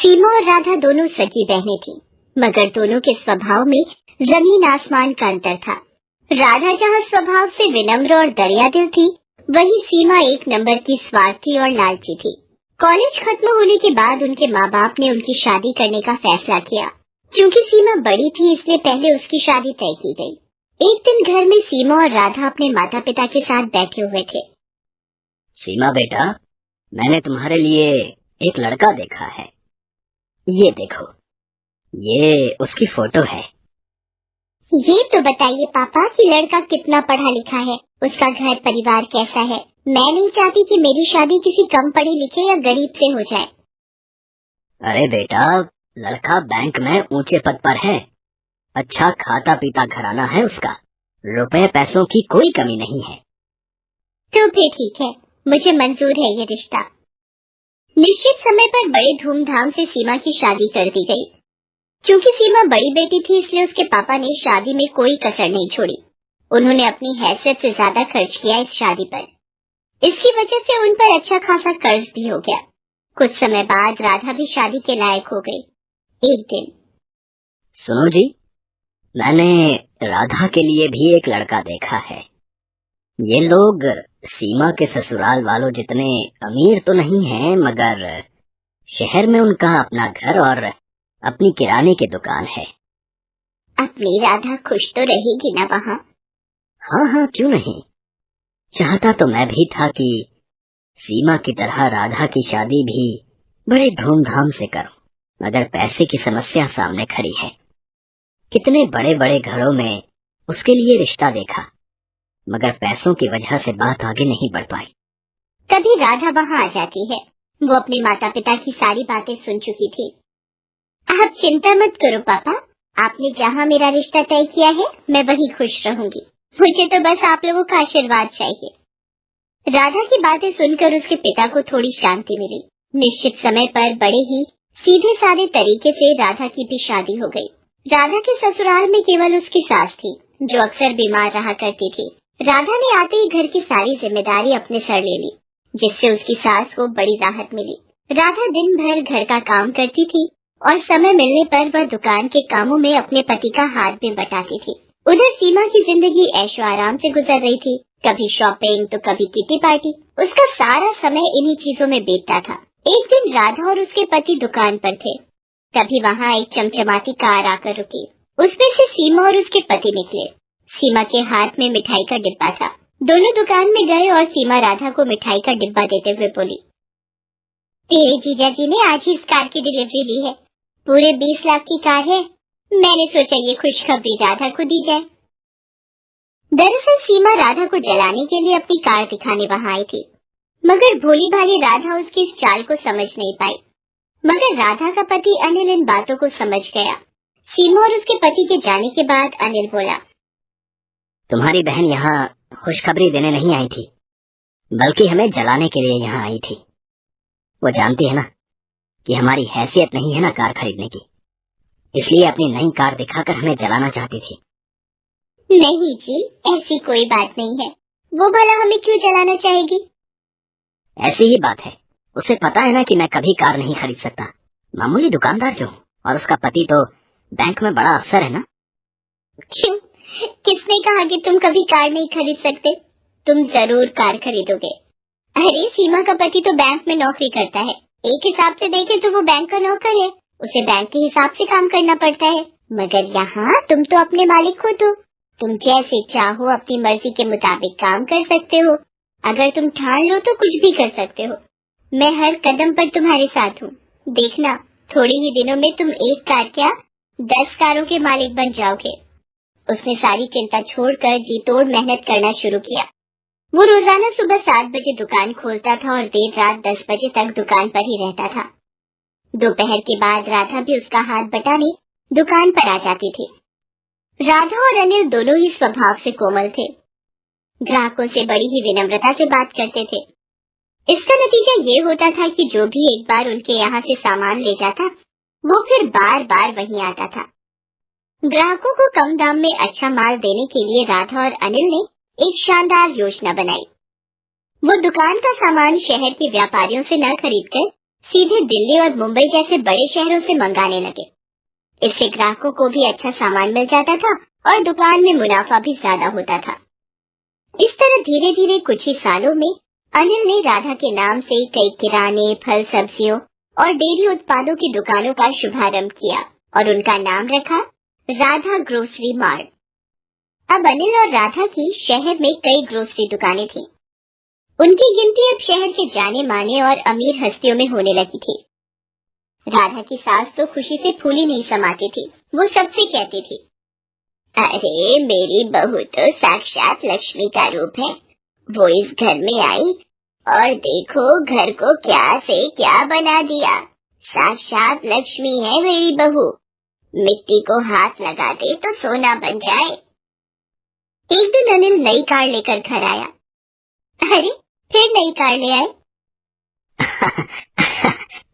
सीमा और राधा दोनों सगी बहनें थीं, मगर दोनों के स्वभाव में जमीन आसमान का अंतर था। राधा जहाँ स्वभाव से विनम्र और दरियादिल थी, वहीं सीमा एक नंबर की स्वार्थी और लालची थी। कॉलेज खत्म होने के बाद उनके माँ बाप ने उनकी शादी करने का फैसला किया। क्योंकि सीमा बड़ी थी, इसलिए पहले उसकी शादी तय की गई। एक दिन घर में सीमा और राधा अपने माता पिता के साथ बैठे हुए थे। सीमा बेटा, मैंने तुम्हारे लिए एक लड़का देखा है। ये देखो, ये उसकी फोटो है। ये तो बताइए पापा कि लड़का कितना पढ़ा लिखा है, उसका घर परिवार कैसा है। मैं नहीं चाहती कि मेरी शादी किसी कम पढ़े लिखे या गरीब से हो जाए। अरे बेटा, लड़का बैंक में ऊंचे पद पर है, अच्छा खाता पीता घराना है उसका, रुपए पैसों की कोई कमी नहीं है। तो फिर ठीक है, मुझे मंजूर है ये रिश्ता। निश्चित समय पर बड़े धूमधाम से सीमा की शादी कर दी गई। क्योंकि सीमा बड़ी बेटी थी, इसलिए उसके पापा ने शादी में कोई कसर नहीं छोड़ी। उन्होंने अपनी हैसियत से ज्यादा खर्च किया इस शादी पर। इसकी वजह से उन पर अच्छा खासा कर्ज भी हो गया। कुछ समय बाद राधा भी शादी के लायक हो गई। एक दिन, सुनो जी, मैंने राधा के लिए भी एक लड़का देखा है। ये लोग सीमा के ससुराल वालों जितने अमीर तो नहीं हैं, मगर शहर में उनका अपना घर और अपनी किराने की दुकान है। अपनी राधा खुश तो रहेगी ना वहाँ? हाँ हाँ, क्यों नहीं। चाहता तो मैं भी था कि सीमा की तरह राधा की शादी भी बड़े धूमधाम से करूं, मगर पैसे की समस्या सामने खड़ी है। कितने बड़े बड़े घरों में उसके लिए रिश्ता देखा, मगर पैसों की वजह से बात आगे नहीं बढ़ पाई। तभी राधा वहाँ आ जाती है। वो अपने माता पिता की सारी बातें सुन चुकी थी। आप चिंता मत करो पापा, आपने जहाँ मेरा रिश्ता तय किया है, मैं वहीं खुश रहूंगी। मुझे तो बस आप लोगों का आशीर्वाद चाहिए। राधा की बातें सुनकर उसके पिता को थोड़ी शांति मिली। निश्चित समय पर बड़े ही सीधे साधे तरीके से राधा की भी शादी हो गई। राधा के ससुराल में केवल उसकी सास थी, जो अक्सर बीमार रहा करती थी। राधा ने आते ही घर की सारी जिम्मेदारी अपने सर ले ली, जिससे उसकी सास को बड़ी राहत मिली। राधा दिन भर घर का काम करती थी और समय मिलने पर वह दुकान के कामों में अपने पति का हाथ भी बटाती थी। उधर सीमा की जिंदगी ऐशो आराम से गुजर रही थी। कभी शॉपिंग तो कभी किटी पार्टी। उसका सारा समय इन्हीं चीजों में बीतता था। एक दिन राधा और उसके पति दुकान पर थे, तभी वहाँ एक चमचमाती कार आकर रुकी। उसमें से सीमा और उसके पति निकले। सीमा के हाथ में मिठाई का डिब्बा था। दोनों दुकान में गए और सीमा राधा को मिठाई का डिब्बा देते हुए बोली, तेरे जीजा जी ने आज ही इस कार की डिलीवरी ली है। पूरे 20 लाख की कार है। मैंने सोचा ये खुशखबरी राधा को दी जाए। दरअसल सीमा राधा को जलाने के लिए अपनी कार दिखाने वहाँ आई थी, मगर भोली भाली राधा उसकी इस चाल को समझ नहीं पाई। मगर राधा का पति अनिल इन बातों को समझ गया। सीमा और उसके पति के जाने के बाद अनिल बोला, तुम्हारी बहन यहाँ खुशखबरी देने नहीं आई थी, बल्कि हमें जलाने के लिए यहाँ आई थी। वो जानती है ना कि हमारी हैसियत नहीं है ना कार खरीदने की, इसलिए अपनी नई कार दिखाकर हमें जलाना चाहती थी। नहीं जी, ऐसी कोई बात नहीं है। वो भला हमें क्यों जलाना चाहेगी? ऐसी ही बात है। उसे पता है ना कि मैं कभी कार नहीं खरीद सकता, मामूली दुकानदार जो हूँ, और उसका पति तो बैंक में बड़ा अफसर है ना। क्यों? किसने कहा कि तुम कभी कार नहीं खरीद सकते? तुम जरूर कार खरीदोगे। अरे सीमा का पति तो बैंक में नौकरी करता है। एक हिसाब से देखे तो वो बैंक का नौकर है, उसे बैंक के हिसाब से काम करना पड़ता है। मगर यहाँ तुम तो अपने मालिक हो, तो तुम जैसे चाहो अपनी मर्जी के मुताबिक काम कर सकते हो। अगर तुम ठान लो तो कुछ भी कर सकते हो। मैं हर कदम पर तुम्हारे साथ हूँ। देखना, थोड़े ही दिनों में तुम एक कार क्या 10 कारों के मालिक बन जाओगे। उसने सारी चिंता छोड़कर जी तोड़ मेहनत करना शुरू किया। वो रोजाना सुबह 7 बजे दुकान खोलता था और देर रात 10 बजे तक दुकान पर ही रहता था। दोपहर के बाद राधा भी उसका हाथ बटाने दुकान पर आ जाती थी। राधा और अनिल दोनों ही स्वभाव से कोमल थे। ग्राहकों से बड़ी ही विनम्रता से बात करते थे। इसका नतीजा ये होता था कि जो भी एक बार उनके यहाँ से सामान ले जाता, वो फिर बार बार वहीं आता था। ग्राहकों को कम दाम में अच्छा माल देने के लिए राधा और अनिल ने एक शानदार योजना बनाई। वो दुकान का सामान शहर के व्यापारियों से न खरीदकर सीधे दिल्ली और मुंबई जैसे बड़े शहरों से मंगाने लगे। इससे ग्राहकों को भी अच्छा सामान मिल जाता था और दुकान में मुनाफा भी ज्यादा होता था। इस तरह धीरे धीरे कुछ ही सालों में अनिल ने राधा के नाम से कई किराने, फल, सब्जियों और डेयरी उत्पादों की दुकानों का शुभारंभ किया और उनका नाम रखा राधा ग्रोसरी मार्ट। अब अनिल और राधा की शहर में कई ग्रोसरी दुकानें थीं। उनकी गिनती अब शहर के जाने माने और अमीर हस्तियों में होने लगी थी। राधा की सास तो खुशी से फूली नहीं समाती थी। वो सबसे कहती थी, अरे मेरी बहू तो साक्षात लक्ष्मी का रूप है। वो इस घर में आई और देखो घर को क्या से क्या बना दिया। साक्षात लक्ष्मी है मेरी बहू, मिट्टी को हाथ लगा दे तो सोना बन जाए। एक दिन अनिल नई कार लेकर घर आया। अरे फिर नई कार ले आए?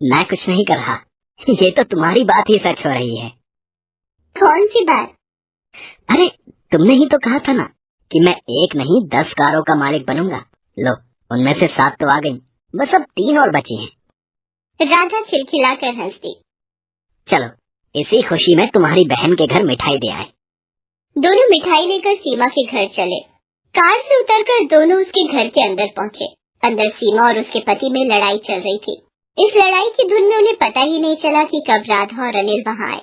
मैं कुछ नहीं कर रहा, ये तो तुम्हारी बात ही सच हो रही है। कौन सी बात? अरे तुमने ही तो कहा था ना कि मैं एक नहीं 10 कारों का मालिक बनूंगा। लो उनमें से 7 तो आ गई, बस अब 3 और बची हैं। राधा खिलखिलाकर हंस दी। चलो इसी खुशी में तुम्हारी बहन के घर मिठाई दे आए। दोनों मिठाई लेकर सीमा के घर चले। कार से उतरकर दोनों उसके घर के अंदर पहुंचे। अंदर सीमा और उसके पति में लड़ाई चल रही थी। इस लड़ाई की धुन में उन्हें पता ही नहीं चला कि कब राधा और अनिल वहां आए।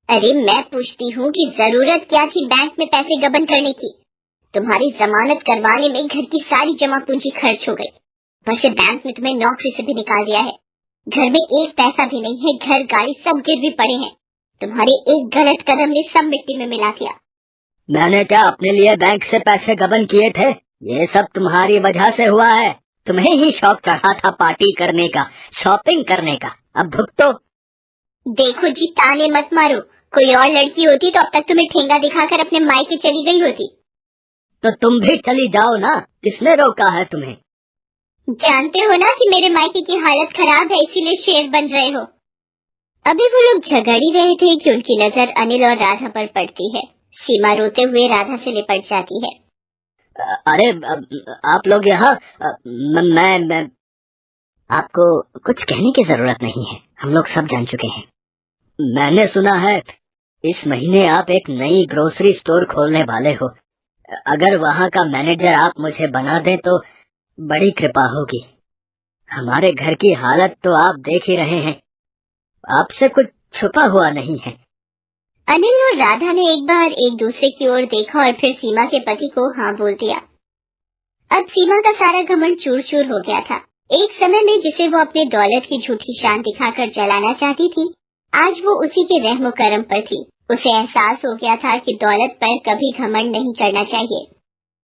अरे मैं पूछती हूँ कि जरूरत क्या थी बैंक में पैसे गबन करने की? तुम्हारी जमानत करवाने में घर की सारी जमा पूंजी खर्च हो गई। पर से बैंक में तुम्हें नौकरी से भी निकाल दिया है। घर में एक पैसा भी नहीं है, घर गाड़ी सब गिरवी पड़े हैं। तुम्हारे एक गलत कदम ने सब मिट्टी में मिला दिया। मैंने क्या अपने लिए बैंक से पैसे गबन किए थे? ये सब तुम्हारी वजह से हुआ है। तुम्हें ही शौक चढ़ा था पार्टी करने का, शॉपिंग करने का। अब भुगतो। देखो जी, ताने मत मारो। कोई और लड़की होती तो अब तक तुम्हें ठेंगा दिखाकर अपने मायके चली गई होती। तो तुम भी चली जाओ ना, किसने रोका है तुम्हें? जानते हो ना कि मेरे मायके की हालत खराब है, इसीलिए शेर बन रहे हो। अभी वो लोग झगड़ ही रहे थे कि उनकी नजर अनिल और राधा पर पड़ती है। सीमा रोते हुए राधा से लिपट जाती है। अरे आप लोग यहाँ, मैं आपको कुछ कहने की जरूरत नहीं है, हम लोग सब जान चुके हैं। मैंने सुना है इस महीने आप एक नई ग्रोसरी स्टोर खोलने वाले हो। अगर वहाँ का मैनेजर आप मुझे बना दें तो बड़ी कृपा होगी। हमारे घर की हालत तो आप देख ही रहे हैं, आपसे कुछ छुपा हुआ नहीं है। अनिल और राधा ने एक बार एक दूसरे की ओर देखा और फिर सीमा के पति को हाँ बोल दिया। अब सीमा का सारा घमंड चूर चूर हो गया था। एक समय में जिसे वो अपने दौलत की झूठी शान दिखाकर जलाना चाहती थी, आज वो उसी के रहमो करम पर थी। उसे एहसास हो गया था कि दौलत पर कभी घमंड नहीं करना चाहिए।